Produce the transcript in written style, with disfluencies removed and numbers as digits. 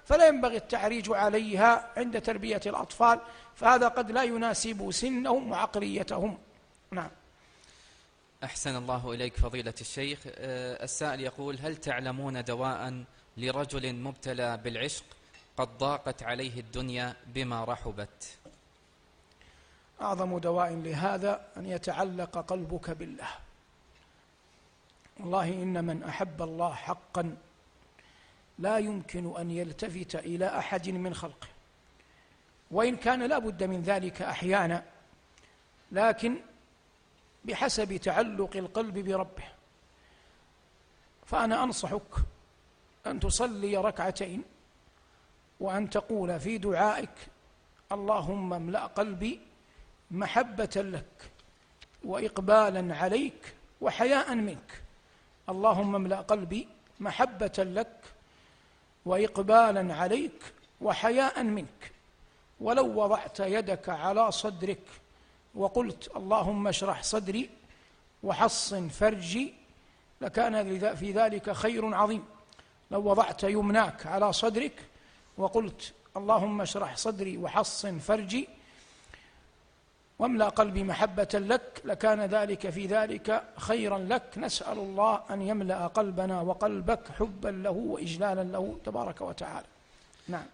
فلا ينبغي التعريج عليها عند تربية الأطفال، فهذا قد لا يناسب سنهم وعقليتهم. نعم. أحسن الله إليك فضيلة الشيخ. السائل يقول: هل تعلمون دواء لرجل مبتلى بالعشق قد ضاقت عليه الدنيا بما رحبت؟ أعظم دواء لهذا أن يتعلق قلبك بالله. والله إن من أحب الله حقا لا يمكن أن يلتفت إلى أحد من خلقه، وإن كان لا بد من ذلك أحيانا، لكن بحسب تعلق القلب بربه. فأنا أنصحك أن تصلي ركعتين وأن تقول في دعائك: اللهم املأ قلبي محبة لك وإقبالا عليك وحياء منك. اللهم املأ قلبي محبة لك وإقبالا عليك وحياء منك. ولو وضعت يدك على صدرك وقلت: اللهم اشرح صدري وحصن فرجي، لكان في ذلك خير عظيم. لو وضعت يمناك على صدرك وقلت: اللهم اشرح صدري وحصن فرجي واملأ قلبي محبة لك، لكان ذلك في ذلك خيرا لك. نسأل الله أن يملأ قلبنا وقلبك حبا له وإجلالا له تبارك وتعالى. نعم.